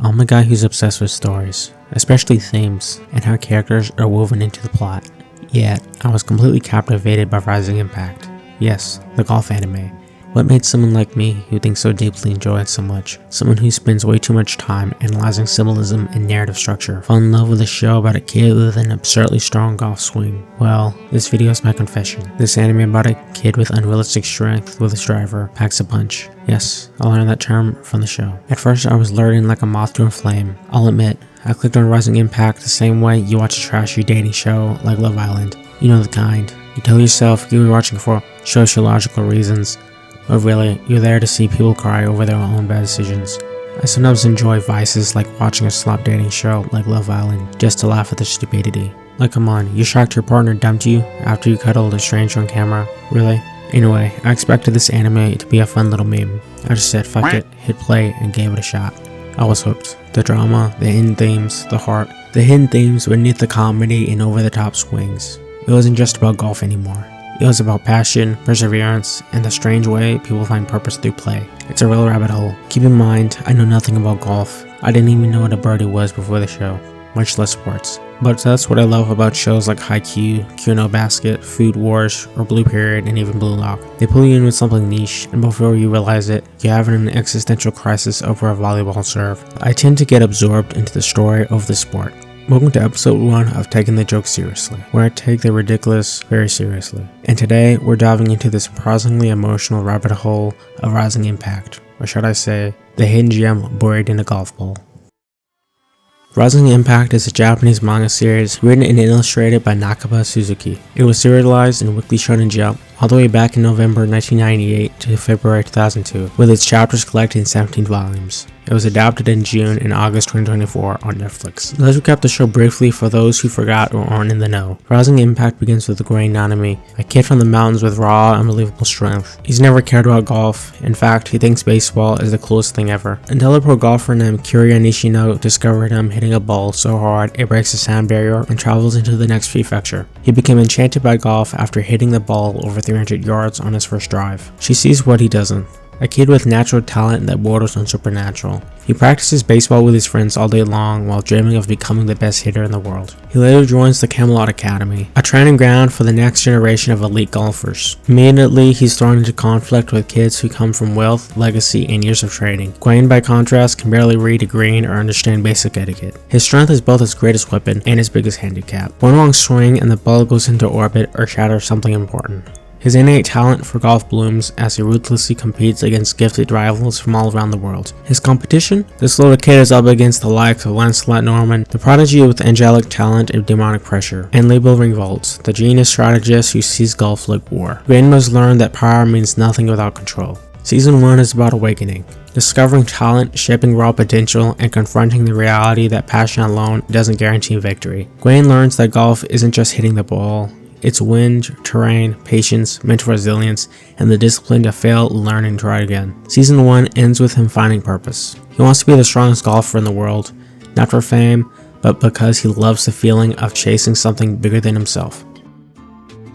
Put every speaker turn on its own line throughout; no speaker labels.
I'm a guy who's obsessed with stories, especially themes, and how characters are woven into the plot. Yet, I was completely captivated by Rising Impact. Yes, the golf anime. What made someone like me, who thinks so deeply and enjoy it so much, someone who spends way too much time analyzing symbolism and narrative structure, fall in love with a show about a kid with an absurdly strong golf swing? Well, this video is my confession. This anime about a kid with unrealistic strength with his driver packs a punch. Yes, I learned that term from the show. At first I was lured in like a moth to a flame. I'll admit, I clicked on Rising Impact the same way you watch a trashy dating show like Love Island. You know the kind. You tell yourself you were watching for sociological reasons, but really, you're there to see people cry over their own bad decisions. I sometimes enjoy vices like watching a slop dating show like Love Island, just to laugh at the stupidity. Like, come on, you shocked your partner dumped you after you cuddled a stranger on camera? Really? Anyway, I expected this anime to be a fun little meme. I just said fuck it, hit play, and gave it a shot. I was hooked. The drama, the hidden themes, the heart, the hidden themes beneath the comedy and over-the-top swings. It wasn't just about golf anymore. It was about passion, perseverance, and the strange way people find purpose through play. It's a real rabbit hole. Keep in mind, I know nothing about golf. I didn't even know what a birdie was before the show, much less sports. But that's what I love about shows like Haikyuu, Kuno Basket, Food Wars, or Blue Period, and even Blue Lock. They pull you in with something niche, and before you realize it, you're having an existential crisis over a volleyball serve. I tend to get absorbed into the story of the sport. Welcome to episode 1 of Taking the Joke Seriously, where I take the ridiculous very seriously. And today, we're diving into the surprisingly emotional rabbit hole of Rising Impact, or should I say, the hidden gem buried in a golf ball. Rising Impact is a Japanese manga series written and illustrated by Nakaba Suzuki. It was serialized in Weekly Shonen Jump all the way back in November 1998 to February 2002, with its chapters collected in 17 volumes. It was adapted in June and August 2024 on Netflix. Let's recap the show briefly for those who forgot or aren't in the know. Rising Impact begins with Gray Nanami, a kid from the mountains with raw, unbelievable strength. He's never cared about golf. In fact, he thinks baseball is the coolest thing ever. Until a pro golfer named Kyorya Nishino discovered him hitting a ball so hard it breaks the sound barrier and travels into the next prefecture. He became enchanted by golf after hitting the ball over 300 yards on his first drive. She sees what he doesn't. A kid with natural talent that borders on supernatural. He practices baseball with his friends all day long while dreaming of becoming the best hitter in the world. He later joins the Camelot Academy, a training ground for the next generation of elite golfers. Immediately, he's thrown into conflict with kids who come from wealth, legacy, and years of training. Gwen, by contrast, can barely read a green or understand basic etiquette. His strength is both his greatest weapon and his biggest handicap. One wrong swing and the ball goes into orbit or shatters something important. His innate talent for golf blooms as he ruthlessly competes against gifted rivals from all around the world. His competition? This little kid is up against the likes of Lancelot Norman, the prodigy with angelic talent and demonic pressure, and Label Ringvolts, the genius strategist who sees golf like war. Gwen must learn that power means nothing without control. Season 1 is about awakening, discovering talent, shaping raw potential, and confronting the reality that passion alone doesn't guarantee victory. Gwen learns that golf isn't just hitting the ball. It's wind, terrain, patience, mental resilience, and the discipline to fail, learn, and try again. Season 1 ends with him finding purpose. He wants to be the strongest golfer in the world, not for fame, but because he loves the feeling of chasing something bigger than himself.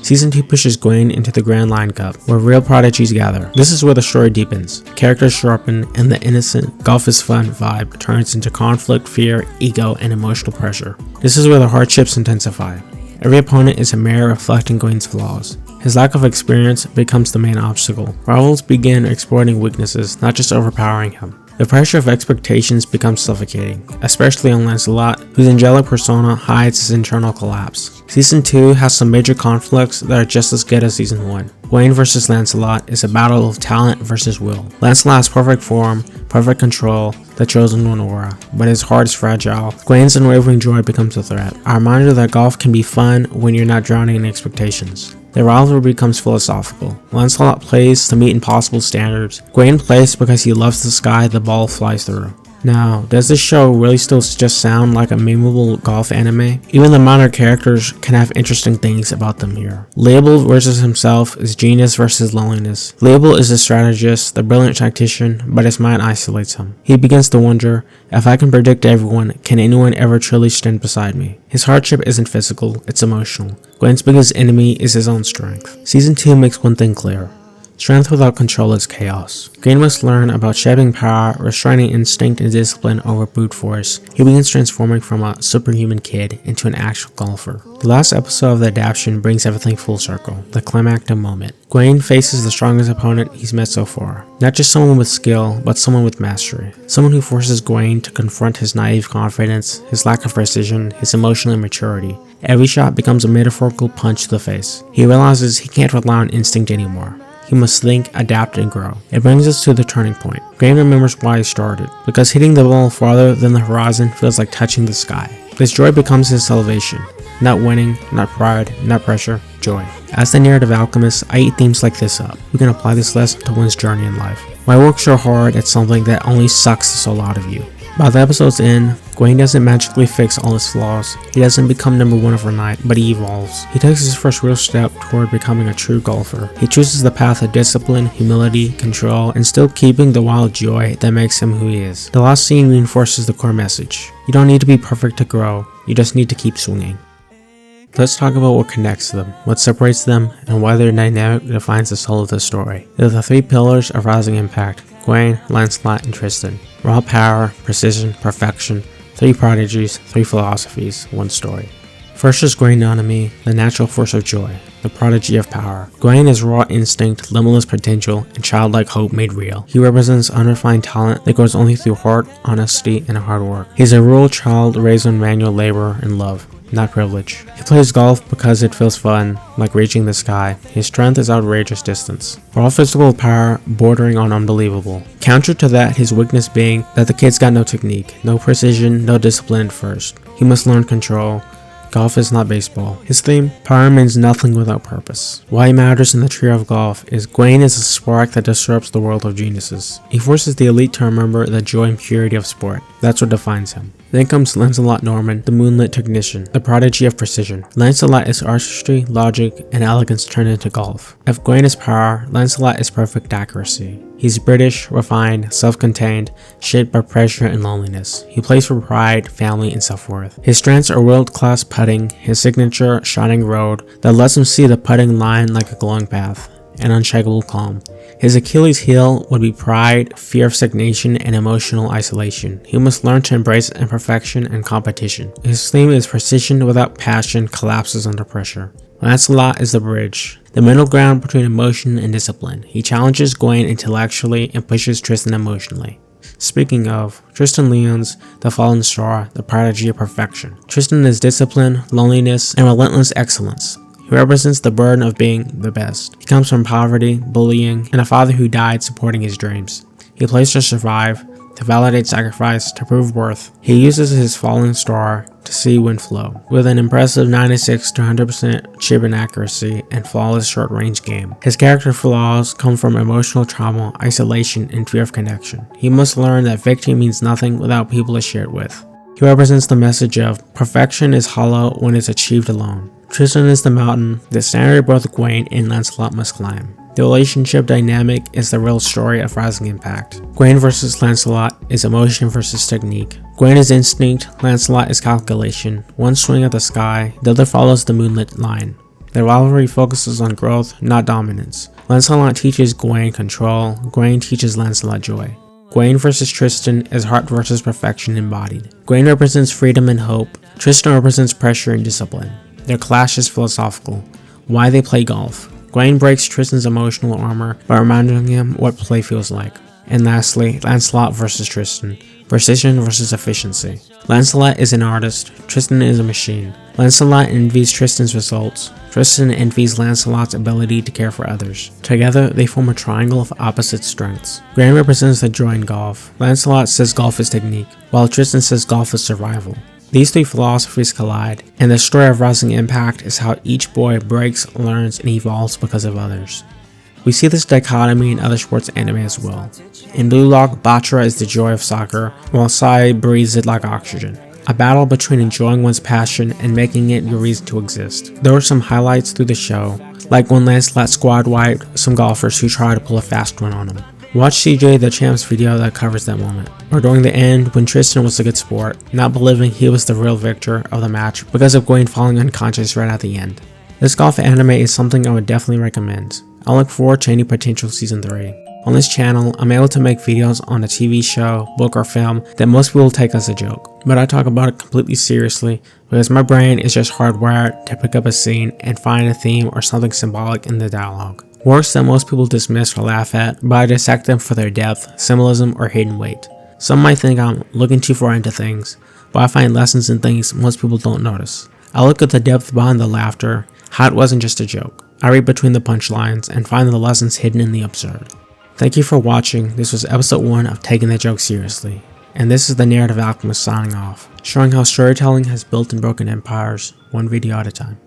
Season 2 pushes Gwen into the Grand Line Cup, where real prodigies gather. This is where the story deepens, characters sharpen, and the innocent, golf is fun vibe turns into conflict, fear, ego, and emotional pressure. This is where the hardships intensify. Every opponent is a mirror reflecting Gwen's flaws. His lack of experience becomes the main obstacle. Rivals begin exploiting weaknesses, not just overpowering him. The pressure of expectations becomes suffocating, especially on Lancelot, whose angelic persona hides his internal collapse. Season 2 has some major conflicts that are just as good as Season 1. Gwen vs. Lancelot is a battle of talent versus will. Lancelot has perfect form, perfect control, the chosen one aura, but his heart is fragile. Gwen's unwavering joy becomes a threat. A reminder that golf can be fun when you're not drowning in expectations. The rivalry becomes philosophical. Lancelot plays to meet impossible standards. Gwen plays because he loves the sky the ball flies through. Now, does this show really still just sound like a memeable golf anime? Even the minor characters can have interesting things about them here. Label versus himself is genius versus loneliness. Label is the strategist, the brilliant tactician, but his mind isolates him. He begins to wonder, if I can predict everyone, can anyone ever truly stand beside me? His hardship isn't physical, it's emotional. Gwen's biggest enemy is his own strength. Season 2 makes one thing clear. Strength without control is chaos. Gain must learn about shaping power, restraining instinct and discipline over brute force. He begins transforming from a superhuman kid into an actual golfer. The last episode of the adaptation brings everything full circle, the climactic moment. Gawain faces the strongest opponent he's met so far. Not just someone with skill, but someone with mastery. Someone who forces Gawain to confront his naive confidence, his lack of precision, his emotional immaturity. Every shot becomes a metaphorical punch to the face. He realizes he can't rely on instinct anymore. He must think, adapt, and grow. It brings us to the turning point. Gawain remembers why he started, because hitting the ball farther than the horizon feels like touching the sky. This joy becomes his salvation. Not winning, not pride, not pressure, joy. As the narrative alchemist, I eat themes like this up. We can apply this lesson to one's journey in life. Why work so hard at something that only sucks the soul out of you? By the episode's end, Gawain doesn't magically fix all his flaws. He doesn't become number one overnight, but he evolves. He takes his first real step toward becoming a true golfer. He chooses the path of discipline, humility, control, and still keeping the wild joy that makes him who he is. The last scene reinforces the core message. You don't need to be perfect to grow, you just need to keep swinging. Let's talk about what connects them, what separates them, and why their dynamic defines the soul of the story. They're the three pillars of rising impact: Gawain, Lancelot, and Tristan. Raw power, precision, perfection, three prodigies, three philosophies, one story. First is Gawain Enemy, the natural force of joy, the prodigy of power. Gawain is raw instinct, limitless potential, and childlike hope made real. He represents unrefined talent that grows only through heart, honesty, and hard work. He's a rural child raised on manual labor and love, not privilege. He plays golf because it feels fun, like reaching the sky. His strength is outrageous distance. Raw physical power bordering on unbelievable. Counter to that, his weakness being that the kid's got no technique, no precision, no discipline at first. He must learn control. Golf is not baseball. His theme, power means nothing without purpose. Why he matters in the trio of golf is Gawain is a spark that disrupts the world of geniuses. He forces the elite to remember the joy and purity of sport. That's what defines him. Then comes Lancelot Norman, the moonlit technician, the prodigy of precision. Lancelot is artistry, logic, and elegance turned into golf. If Gawain is power, Lancelot is perfect accuracy. He's British, refined, self-contained, shaped by pressure and loneliness. He plays for pride, family, and self-worth. His strengths are world-class putting, his signature shining road that lets him see the putting line like a glowing path, and unshakable calm. His Achilles heel would be pride, fear of stagnation, and emotional isolation. He must learn to embrace imperfection and competition. His theme is precision without passion collapses under pressure. Lancelot is the bridge, the middle ground between emotion and discipline. He challenges Gawain intellectually and pushes Tristan emotionally. Speaking of, Tristan Lyons, the fallen star, the prodigy of perfection. Tristan is discipline, loneliness, and relentless excellence. He represents the burden of being the best. He comes from poverty, bullying, and a father who died supporting his dreams. He plays to survive, to validate sacrifice, to prove worth. He uses his falling star to see wind flow, with an impressive 96 to 100% chip and accuracy and flawless short-range game. His character flaws come from emotional trauma, isolation, and fear of connection. He must learn that victory means nothing without people to share it with. He represents the message of perfection is hollow when it's achieved alone. Tristan is the mountain, the standard both Gawain and Lancelot must climb. The relationship dynamic is the real story of rising impact. Gawain versus Lancelot is emotion versus technique. Gawain is instinct, Lancelot is calculation. One swing at the sky, the other follows the moonlit line. Their rivalry focuses on growth, not dominance. Lancelot teaches Gawain control, Gawain teaches Lancelot joy. Gawain versus Tristan is heart versus perfection embodied. Gawain represents freedom and hope, Tristan represents pressure and discipline. Their clash is philosophical. Why they play golf. Gawain breaks Tristan's emotional armor by reminding him what play feels like. And lastly, Lancelot versus Tristan. Precision versus efficiency. Lancelot is an artist, Tristan is a machine. Lancelot envies Tristan's results. Tristan envies Lancelot's ability to care for others. Together, they form a triangle of opposite strengths. Gawain represents the joy in golf. Lancelot says golf is technique, while Tristan says golf is survival. These three philosophies collide, and the story of rising impact is how each boy breaks, learns, and evolves because of others. We see this dichotomy in other sports anime as well. In Blue Lock, Batra is the joy of soccer, while Sai breathes it like oxygen. A battle between enjoying one's passion and making it your reason to exist. There were some highlights through the show, like when Lancelot squad wiped some golfers who tried to pull a fast one on him. Watch CJ the Champ's video that covers that moment. Or during the end when Tristan was a good sport, not believing he was the real victor of the match because of Gawain falling unconscious right at the end. This golf anime is something I would definitely recommend. I look forward to any potential season 3. On this channel, I'm able to make videos on a TV show, book, or film that most people take as a joke, but I talk about it completely seriously because my brain is just hardwired to pick up a scene and find a theme or something symbolic in the dialogue. Works that most people dismiss or laugh at, but I dissect them for their depth, symbolism, or hidden weight. Some might think I'm looking too far into things, but I find lessons in things most people don't notice. I look at the depth behind the laughter, how it wasn't just a joke. I read between the punchlines and find the lessons hidden in the absurd. Thank you for watching. This was episode 1 of Taking the Joke Seriously. And this is the Narrative Alchemist signing off, showing how storytelling has built and broken empires, one video at a time.